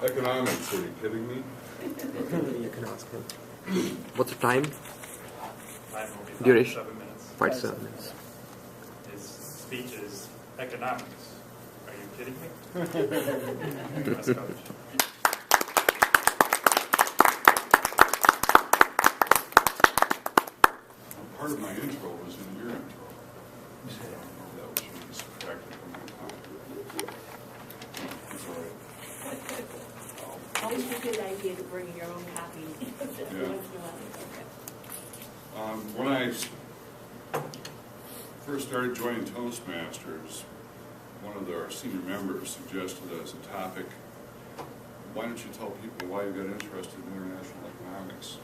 Economics, are you kidding me? You can ask him. What's the time? Time will be 5 Duration. to 7 minutes. 5 to 7 minutes. His speech is economics. Are you kidding me? Russ Kosch. Part of my intro was in your intro. So I don't know if that should be subtracted from my time. It's all right. Always a good idea to bring your own copy. Yeah. When I first started joining Toastmasters, one of our senior members suggested as a topic, why don't you tell people why you got interested in international economics?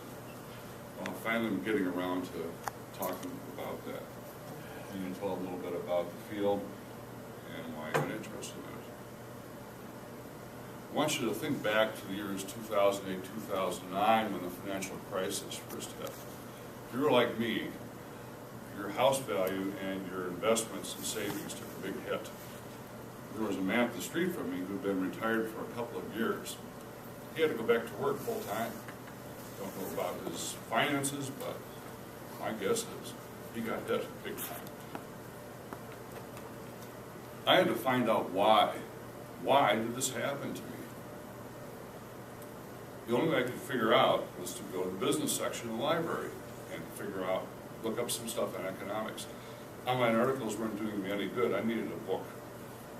Well, finally I'm getting around to talking about that. And you told a little bit about the field and why I got interested in it. I want you to think back to the years 2008, 2009 when the financial crisis first hit. If you were like me, your house value and your investments and savings took a big hit. There was a man up the street from me who'd been retired for a couple of years. He had to go back to work full time. Don't know about his finances, but my guess is he got hit big time. I had to find out why. Why did this happen to me? The only way I could figure out was to go to the business section of the library and look up some stuff on economics. Online articles weren't doing me any good. I needed a book.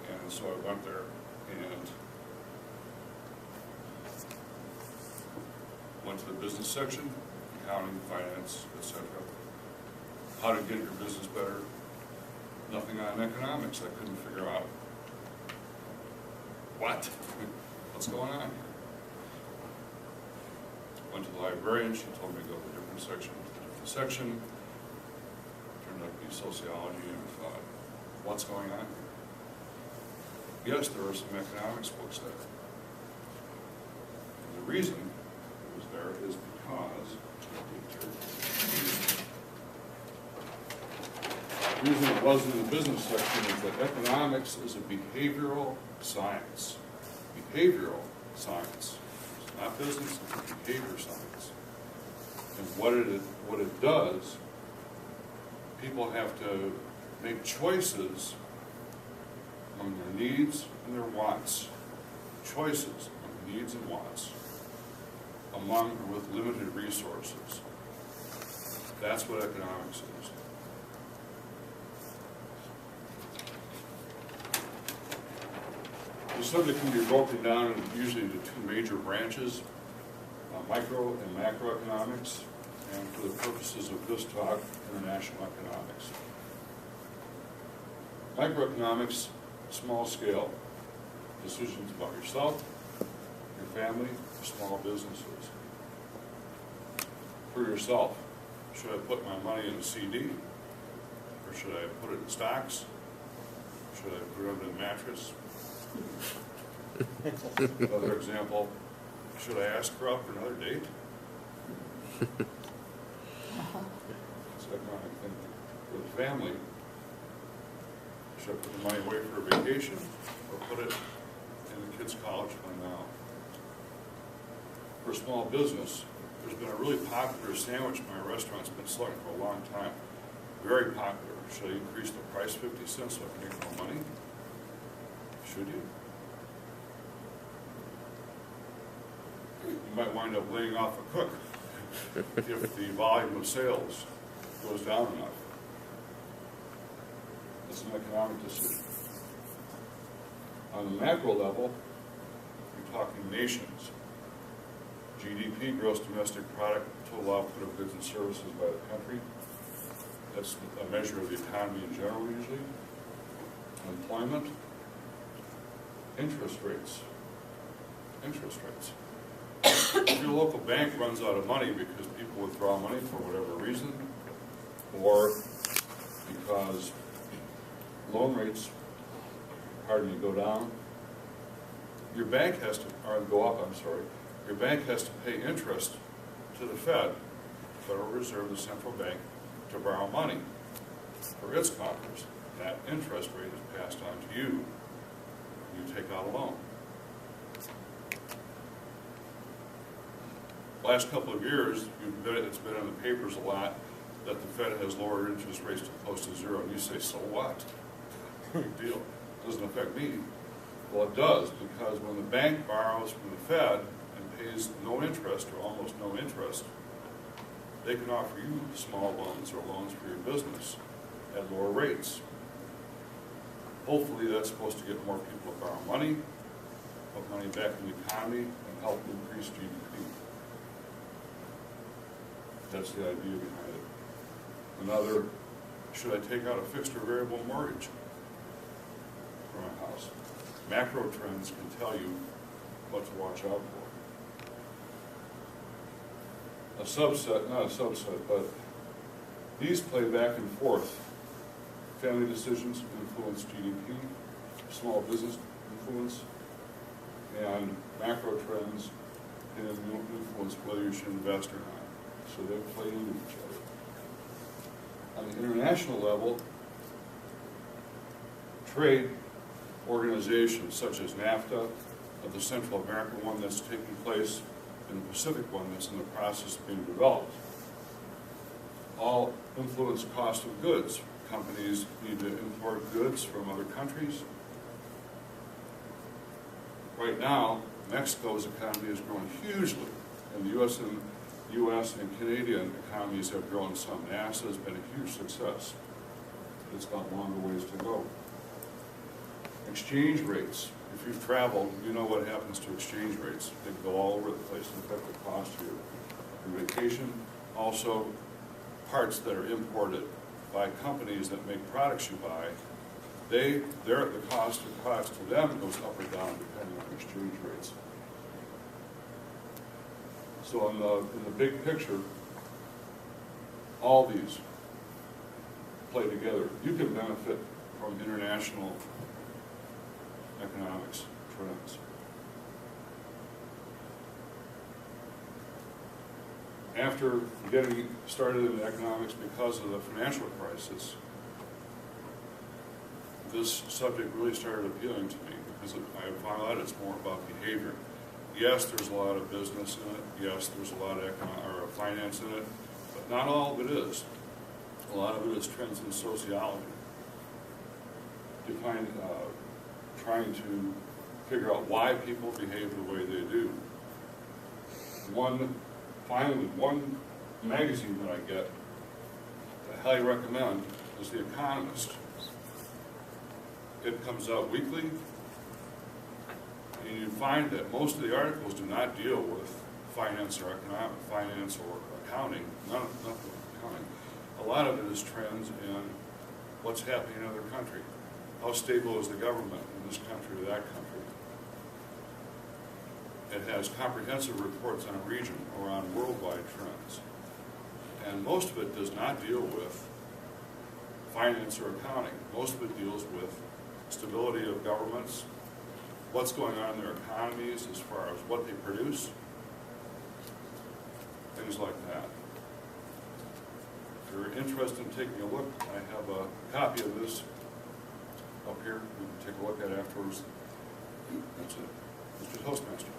And so I went there and went to the business section, accounting, finance, etc. How to get your business better. Nothing on economics. I couldn't figure out what's going on here. Went to the librarian. She told me to go to a different section. Turned out to be sociology, and I thought, what's going on here? Yes, there were some economics books there. And the reason it was there is because the reason it wasn't in the business section is that economics is a behavioral science. Behavioral science. It's not business, it's behavior science. And what it does, people have to make choices among their needs and their wants. Choices among needs and wants, among or with limited resources. That's what economics is. The subject can be broken down usually into two major branches, micro and macroeconomics, and for the purposes of this talk, international economics. Microeconomics, small scale, decisions about yourself, your family, your small businesses. For yourself, should I put my money in a CD? Or should I put it in stocks? Should I put it in a mattress? Another example, should I ask her out for another date? It's economic thinking. For the family, should I put the money away for a vacation or put it in the kids' college fund now? For a small business, there's been a really popular sandwich my restaurant's been selling for a long time. Very popular. Should I increase the price 50 cents so I can make more money? Should you? You might wind up laying off a cook if the volume of sales goes down enough. It's an economic decision. On the macro level, you're talking nations. GDP, gross domestic product, total output of goods and services by the country. That's a measure of the economy in general usually. Employment. Interest rates. Interest rates. If your local bank runs out of money because people withdraw money for whatever reason, or because loan rates, go down, your bank has to, or go up, I'm sorry, your bank has to pay interest to the Federal Reserve, the central bank, to borrow money for its coffers. That interest rate is passed on to you. You take out a loan. last couple of years, it's been in the papers a lot that the Fed has lowered interest rates to close to zero. And you say, so what? Big deal. Doesn't affect me. Well, it does, because when the bank borrows from the Fed and pays no interest or almost no interest, they can offer you small loans or loans for your business at lower rates. Hopefully that's supposed to get more people to borrow money, put money back in the economy, and help increase GDP. That's the idea behind it. Another, should I take out a fixed or variable mortgage for my house? Macro trends can tell you what to watch out for. A subset, not a subset, but these play back and forth. Family decisions influence GDP, small business influence, and macro trends can influence whether you should invest or not. So they play into each other. On the international level, trade organizations such as NAFTA, the Central American one that's taking place, and the Pacific one that's in the process of being developed, all influence cost of goods. Companies need to import goods from other countries. Right now, Mexico's economy is growing hugely, and the U.S. and Canadian economies have grown some. NAFTA has been a huge success. It's got longer ways to go. Exchange rates. If you've traveled, you know what happens to exchange rates. They go all over the place and affect the cost of your vacation. Also, parts that are imported by companies that make products you buy, the cost to them goes up or down depending on exchange rates. So in the big picture, all these play together. You can benefit from international economics trends. After getting started in economics because of the financial crisis, this subject really started appealing to me because I found out it's more about behavior. Yes, there's a lot of business in it. Yes, there's a lot of finance in it, but not all of it is. A lot of it is trends in sociology. Trying to figure out why people behave the way they do. Finally, one magazine that I get that I highly recommend is The Economist. It comes out weekly, and you find that most of the articles do not deal with finance or accounting, nothing accounting. A lot of it is trends in what's happening in other countries. How stable is the government in this country or that country? It has comprehensive reports on a region or on worldwide trends. And most of it does not deal with finance or accounting. Most of it deals with stability of governments, what's going on in their economies as far as what they produce, things like that. If you're interested in taking a look, I have a copy of this up here. You can take a look at it afterwards. That's it. Mr. Toastmaster.